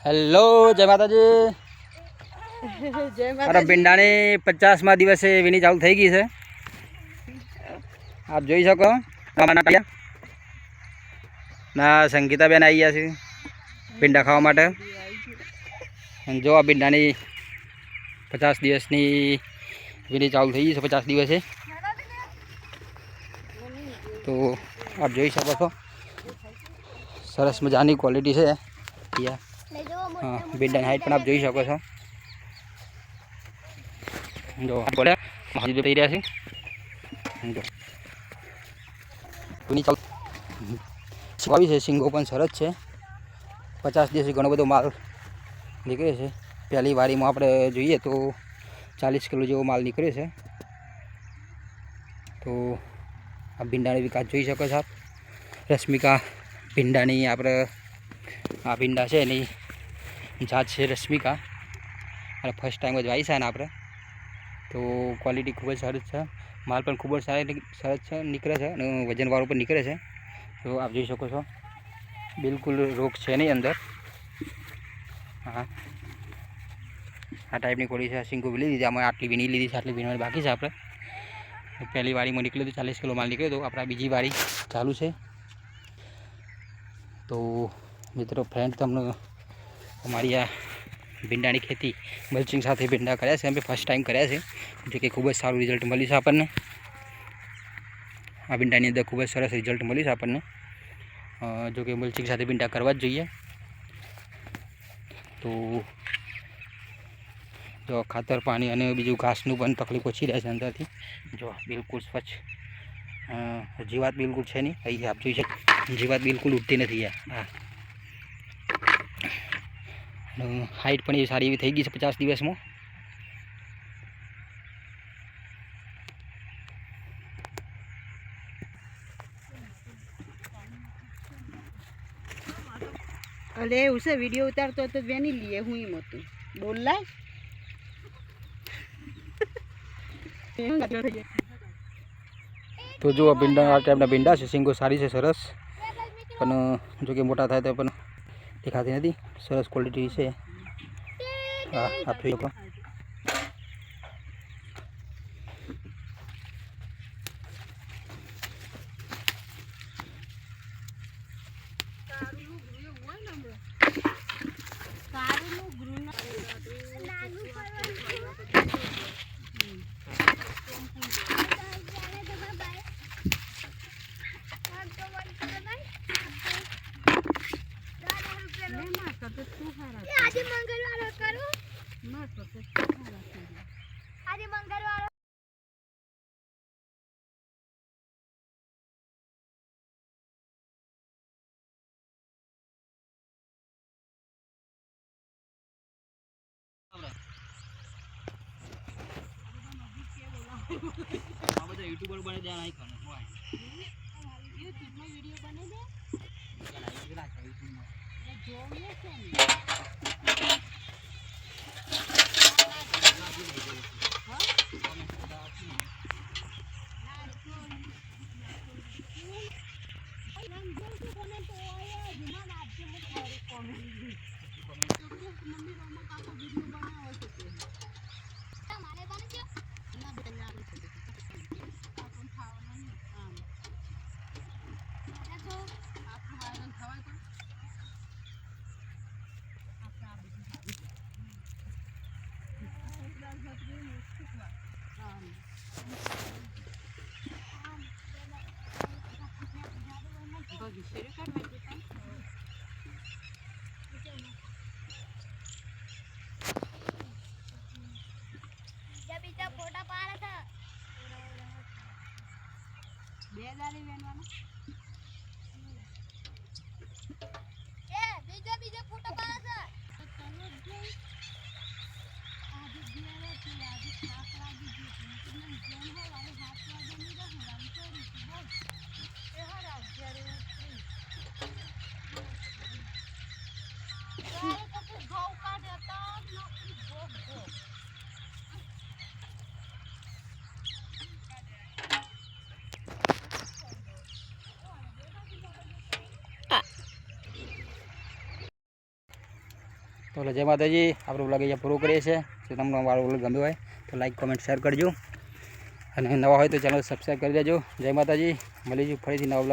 Hello જય માતાજી જય અરે ભીંડાની 50મા દિવસે વીણી ચાલુ થઈ ગઈ છે। આપ જોઈ શકો ના સંગીતાબેન આવી ગયા છે ભીંડા ખાવા માટે। જો આ ભીંડાની 50 દિવસની વીણી ચાલુ થઈ ગઈ છે। 50 દિવસે તો આપ જોઈ શકો છો સરસ મજાની ક્વોલિટી છે। हाँ भींडा हाइट पर आप જોઈ શકો છો। जो बोले मजदूर થઈ રહ્યા છે જો કોની ચાલ સ્વાવી છે સિંગો પણ સરસ છે। 50 દિવસથી ઘણો બધો માલ નીકળે છે। પહેલી વારીમાં આપણે જોઈએ તો 40 કિલો જેવો માલ નીકળે છે। તો આ ભીંડાની વિકાસ જોઈ શકો છો આપ। રશ્મિકા ભીંડાની આપણે આ ભીંડા છે એની जात है रश्मिका और फर्स्ट टाइम ज आई है आपणे तो क्वॉलिटी खूब सरस है। माल पर खूब सरस है निकले है वजन वालों पर निकले है। तो आप जी सको छो बिल्कुल रोग है नहीं अंदर। हाँ आ टाइपनी क्वॉलिटी है। सिंगो ली दीधी आम आटली वीणी लीधी आटली वीणवा बाकी है। आपणे पहली वारी में निकले तो 40 किलो माल निकले तो अपना बीजी वारी चालू है। तो मित्रों फ्रेंड तमने हमारी आ भींडा की खेती मल्चिंग साथ भींडा कर्या छे। अमे फर्स्ट टाइम कर्या छे जो कि खूब सारू रिजल्ट मळ्युं छे आपणने। आ भींडानी अंदर खूब सरस रिजल्ट मळ्युं छे आपणने। जो कि मल्चिंग साथ भींडा करवा ज जोईए। तो जो खातर पानी अने बीजू घासनु पण तकलीफ ओછી रहे छे अंदरथी। जो बिल्कुल स्वच्छ जीवात बिल्कुल है नहीं। अहीं आप जोई शको जीवात बिल्कुल उठती नहीं है। हाँ हाइट पण सारी एवी थई गई है 50 दिवस में। अरे उसे वीडियो उतारतो तो वेनी लिए हूँ ही मत बोल ला। तो जो भींडा आ टाइपना भींडा है सिंगो सारी है सरस पण जो कि मोटा थाय तो पण देखाती नहीं। सरस क्वॉलिटी है। हाँ आप जोई शको यूट्यूबर बने जाना ही करना यूट्यूब में वीडियो बने दे फोटा पा रहा था बेदारी वेनवाना ए बीजा बीजा फोटा पा रहा था चलो गई आज दिया तो आज खास लागी जी तुमने जन हो वाले हाथ वाले नहीं रहा हम तो बोल ए हर आज जरे सारे को कुछ घाव का देता ना कुछ भोग भोग તો જય માતાજી. આપણો બ્લોગ અહીંયા પૂરો કરીએ છીએ. જો તમને મારો બ્લોગ ગમ્યો હોય તો લાઈક કોમેન્ટ શેર કરજો અને નવા હોય તો ચેનલ સબસ્ક્રાઈબ કરી દેજો. જય માતાજી. મળીશું ફરીથી નવા બ્લોગ.